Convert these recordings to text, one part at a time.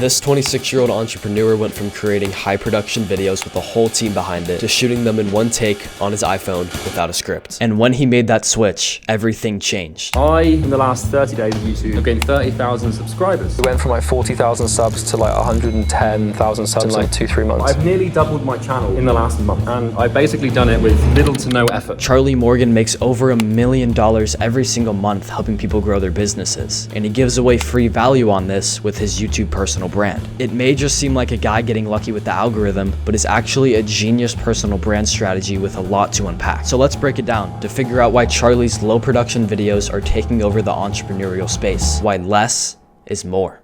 This 26-year-old entrepreneur went from creating high production videos with a whole team behind it to shooting them in one take on his iPhone without a script. And when he made that switch, everything changed. In the last 30 days of YouTube, I've gained 30,000 subscribers. We went from like 40,000 subs to like 110,000 subs in like 2-3 months. I've nearly doubled my channel in the last month, and I've basically done it with little to no effort. Charlie Morgan makes over $1 million every single month helping people grow their businesses, and he gives away free value on this with his YouTube personal brand. It may just seem like a guy getting lucky with the algorithm, but it's actually a genius personal brand strategy with a lot to unpack. So let's break it down to figure out why Charlie's low production videos are taking over the entrepreneurial space, why less is more.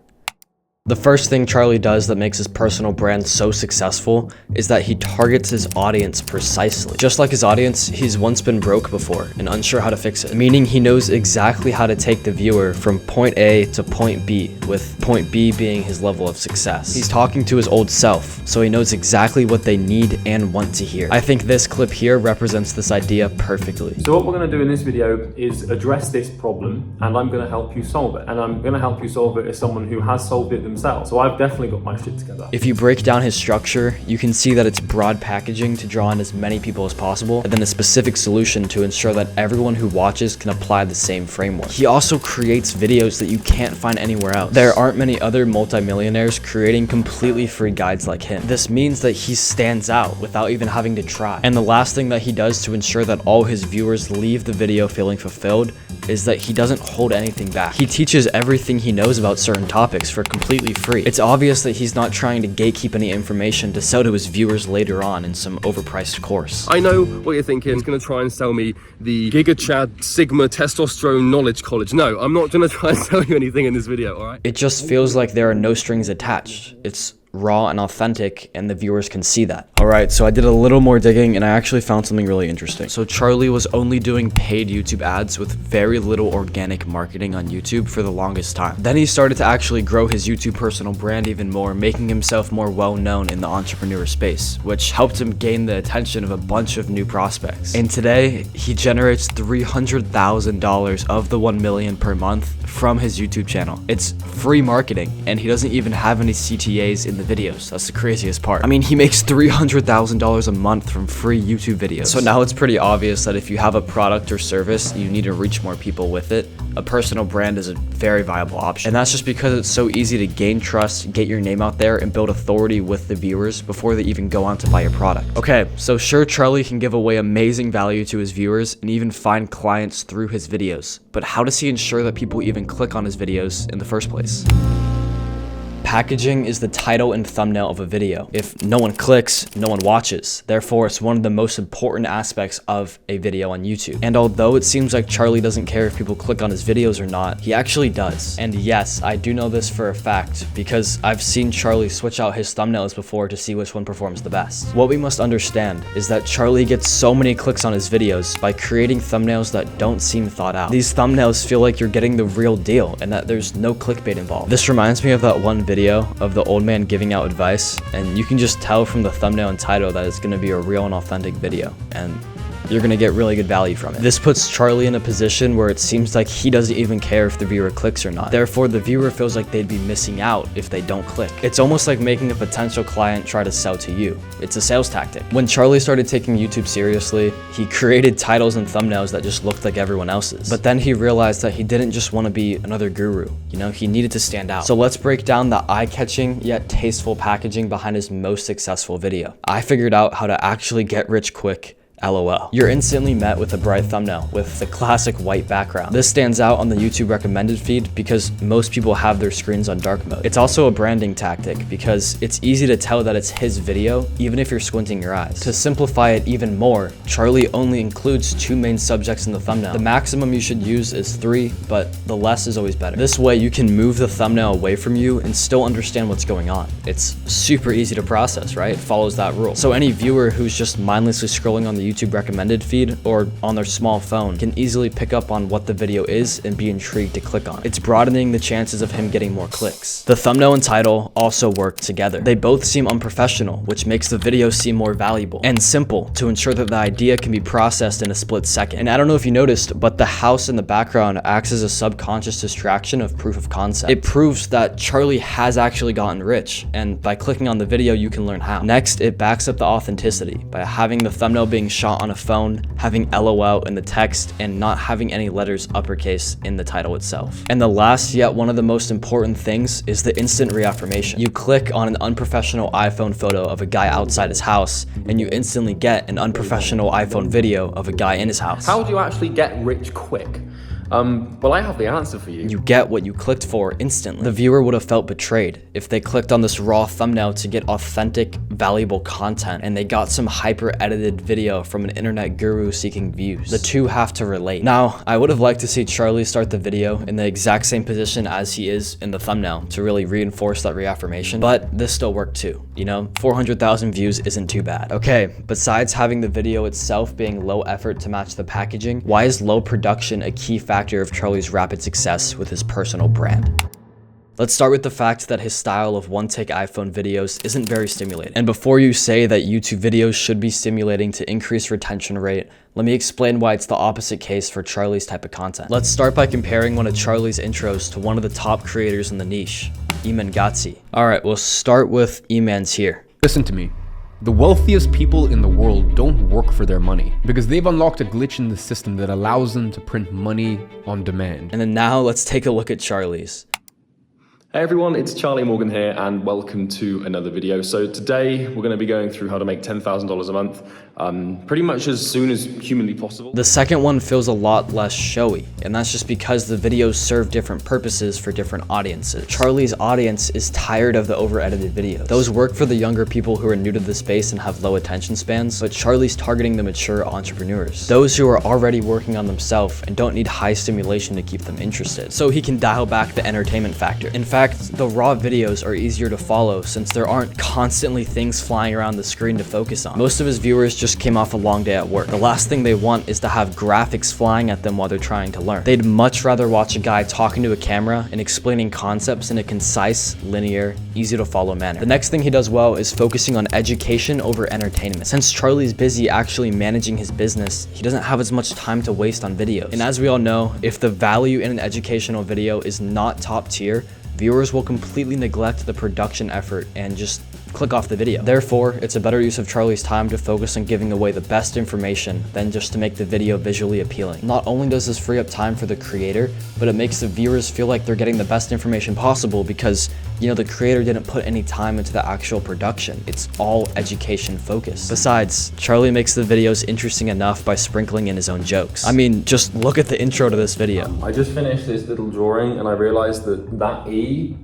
The first thing Charlie does that makes his personal brand so successful is that he targets his audience precisely. Just like his audience, he's once been broke before and unsure how to fix it, meaning he knows exactly how to take the viewer from point A to point B, with point B being his level of success. He's talking to his old self, so he knows exactly what they need and want to hear. I think this clip here represents this idea perfectly. So what we're going to do in this video is address this problem, and I'm going to help you solve it. And I'm going to help you solve it as someone who has solved it themselves. So I've definitely got my shit together. If you break down his structure, you can see that it's broad packaging to draw in as many people as possible, and then a specific solution to ensure that everyone who watches can apply the same framework. He also creates videos that you can't find anywhere else. There aren't many other multimillionaires creating completely free guides like him. This means that he stands out without even having to try. And the last thing that he does to ensure that all his viewers leave the video feeling fulfilled is that he doesn't hold anything back. He teaches everything he knows about certain topics for completely free. It's obvious that he's not trying to gatekeep any information to sell to his viewers later on in some overpriced course. I know what you're thinking. He's going to try and sell me the Giga Chad Sigma Testosterone Knowledge College. No, I'm not going to try and sell you anything in this video, all right? It just feels like there are no strings attached. It's raw and authentic, and the viewers can see that. Alright, so I did a little more digging and I actually found something really interesting. So Charlie was only doing paid YouTube ads with very little organic marketing on YouTube for the longest time. Then he started to actually grow his YouTube personal brand even more, making himself more well-known in the entrepreneur space, which helped him gain the attention of a bunch of new prospects. And today, he generates $300,000 of the $1 million per month from his YouTube channel. It's free marketing, and he doesn't even have any CTAs in the videos. That's the craziest part. I mean, he makes $300,000 a month from free YouTube videos. So now it's pretty obvious that if you have a product or service, you need to reach more people with it. A personal brand is a very viable option. And that's just because it's so easy to gain trust, get your name out there, and build authority with the viewers before they even go on to buy your product. Okay, so sure, Charlie can give away amazing value to his viewers and even find clients through his videos. But how does he ensure that people even click on his videos in the first place? Packaging is the title and thumbnail of a video. If no one clicks, no one watches. Therefore, it's one of the most important aspects of a video on YouTube. And although it seems like Charlie doesn't care if people click on his videos or not, he actually does. And yes, I do know this for a fact because I've seen Charlie switch out his thumbnails before to see which one performs the best. What we must understand is that Charlie gets so many clicks on his videos by creating thumbnails that don't seem thought out. These thumbnails feel like you're getting the real deal and that there's no clickbait involved. This reminds me of that one video of the old man giving out advice, and you can just tell from the thumbnail and title that it's going to be a real and authentic video, and you're going to get really good value from it. This puts Charlie in a position where it seems like he doesn't even care if the viewer clicks or not. Therefore, the viewer feels like they'd be missing out if they don't click. It's almost like making a potential client try to sell to you. It's a sales tactic. When Charlie started taking YouTube seriously, he created titles and thumbnails that just looked like everyone else's. But then he realized that he didn't just want to be another guru. You know, he needed to stand out. So let's break down the eye-catching yet tasteful packaging behind his most successful video. I figured out how to actually get rich quick. LOL. You're instantly met with a bright thumbnail with the classic white background. This stands out on the YouTube recommended feed because most people have their screens on dark mode. It's also a branding tactic because it's easy to tell that it's his video even if you're squinting your eyes. To simplify it even more, Charlie only includes 2 main subjects in the thumbnail. The maximum you should use is 3, but the less is always better. This way you can move the thumbnail away from you and still understand what's going on. It's super easy to process, right? It follows that rule. So any viewer who's just mindlessly scrolling on the YouTube recommended feed or on their small phone can easily pick up on what the video is and be intrigued to click on it. It's broadening the chances of him getting more clicks. The thumbnail and title also work together. They both seem unprofessional, which makes the video seem more valuable and simple to ensure that the idea can be processed in a split second. And I don't know if you noticed, but the house in the background acts as a subconscious distraction of proof of concept. It proves that Charlie has actually gotten rich, and by clicking on the video, you can learn how. Next, it backs up the authenticity by having the thumbnail being shot on a phone, having LOL in the text, and not having any letters uppercase in the title itself. And the last, yet one of the most important things, is the instant reaffirmation. You click on an unprofessional iPhone photo of a guy outside his house, and you instantly get an unprofessional iPhone video of a guy in his house. How do you actually get rich quick? Well, I have the answer for you. You get what you clicked for instantly. The viewer would have felt betrayed if they clicked on this raw thumbnail to get authentic, valuable content, and they got some hyper-edited video from an internet guru seeking views. The two have to relate. Now, I would have liked to see Charlie start the video in the exact same position as he is in the thumbnail to really reinforce that reaffirmation, but this still worked too. You know, 400,000 views isn't too bad. Okay, besides having the video itself being low effort to match the packaging, why is low production a key factor of Charlie's rapid success with his personal brand? Let's start with the fact that his style of one-take iPhone videos isn't very stimulating. And before you say that YouTube videos should be stimulating to increase retention rate, let me explain why it's the opposite case for Charlie's type of content. Let's start by comparing one of Charlie's intros to one of the top creators in the niche, Iman Gatsi. Alright, we'll start with Iman's here. Listen to me. The wealthiest people in the world don't work for their money because they've unlocked a glitch in the system that allows them to print money on demand. And then now let's take a look at Charlie's. Hey everyone, it's Charlie Morgan here and welcome to another video. So today we're going to be going through how to make $10,000 a month pretty much as soon as humanly possible. The second one feels a lot less showy, and that's just because the videos serve different purposes for different audiences. Charlie's audience is tired of the over-edited videos. Those work for the younger people who are new to the space and have low attention spans, but Charlie's targeting the mature entrepreneurs, those who are already working on themselves and don't need high stimulation to keep them interested. So he can dial back the entertainment factor. In fact, the raw videos are easier to follow since there aren't constantly things flying around the screen to focus on. Most of his viewers just came off a long day at work. The last thing they want is to have graphics flying at them while they're trying to learn. They'd much rather watch a guy talking to a camera and explaining concepts in a concise, linear, easy to follow manner. The next thing he does well is focusing on education over entertainment. Since Charlie's busy actually managing his business, he doesn't have as much time to waste on videos. And as we all know, if the value in an educational video is not top tier, viewers will completely neglect the production effort and just click off the video. Therefore, it's a better use of Charlie's time to focus on giving away the best information than just to make the video visually appealing. Not only does this free up time for the creator, but it makes the viewers feel like they're getting the best information possible because, you know, the creator didn't put any time into the actual production. It's all education focused. Besides, Charlie makes the videos interesting enough by sprinkling in his own jokes. I mean, just look at the intro to this video. I just finished this little drawing and I realized that E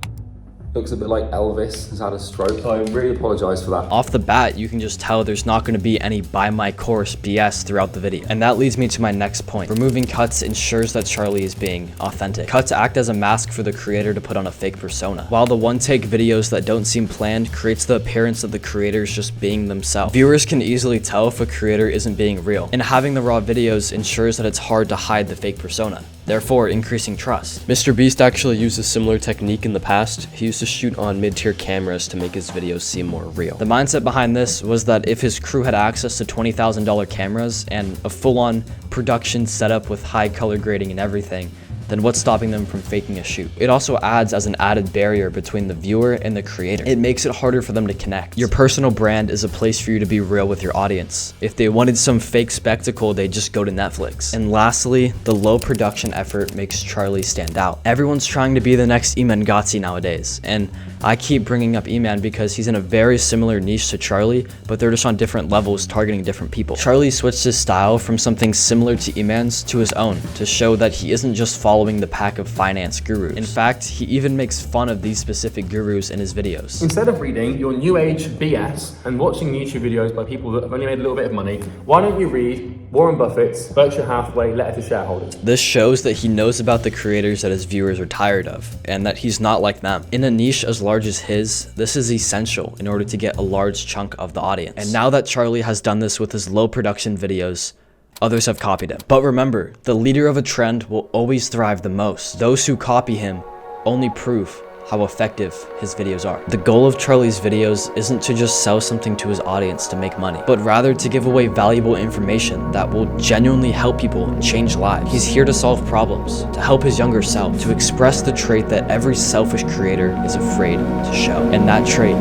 looks a bit like Elvis has had a stroke. So I really apologize for that. Off the bat, you can just tell there's not going to be any buy my course BS throughout the video. And that leads me to my next point. Removing cuts ensures that Charlie is being authentic. Cuts act as a mask for the creator to put on a fake persona, while the one-take videos that don't seem planned creates the appearance of the creators just being themselves. Viewers can easily tell if a creator isn't being real, and having the raw videos ensures that it's hard to hide the fake persona, therefore increasing trust. Mr. Beast actually used a similar technique in the past. He used to shoot on mid-tier cameras to make his videos seem more real. The mindset behind this was that if his crew had access to $20,000 cameras and a full-on production setup with high color grading and everything, then what's stopping them from faking a shoot? It also adds as an added barrier between the viewer and the creator. It makes it harder for them to connect. Your personal brand is a place for you to be real with your audience. If they wanted some fake spectacle, they just go to Netflix. And lastly, the low production effort makes Charlie stand out. Everyone's trying to be the next Iman Gatsi nowadays, and I keep bringing up Iman because he's in a very similar niche to Charlie, but they're just on different levels targeting different people. Charlie switched his style from something similar to Iman's to his own to show that he isn't just following the pack of finance gurus. In fact, he even makes fun of these specific gurus in his videos. Instead of reading your new age BS and watching YouTube videos by people that have only made a little bit of money, why don't you read Warren Buffett's Berkshire Hathaway Letter to Shareholders? This shows that he knows about the creators that his viewers are tired of, and that he's not like them. In a niche as large as his, this is essential in order to get a large chunk of the audience. And now that Charlie has done this with his low production videos, others have copied him. But remember, the leader of a trend will always thrive the most. Those who copy him only prove how effective his videos are. The goal of Charlie's videos isn't to just sell something to his audience to make money, but rather to give away valuable information that will genuinely help people and change lives. He's here to solve problems, to help his younger self, to express the trait that every selfish creator is afraid to show. And that trait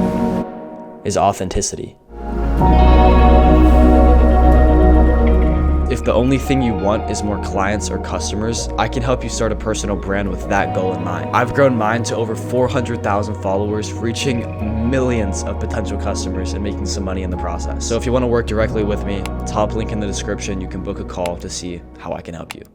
is authenticity. If the only thing you want is more clients or customers, I can help you start a personal brand with that goal in mind. I've grown mine to over 400,000 followers, reaching millions of potential customers and making some money in the process. So if you want to work directly with me, top link in the description, you can book a call to see how I can help you.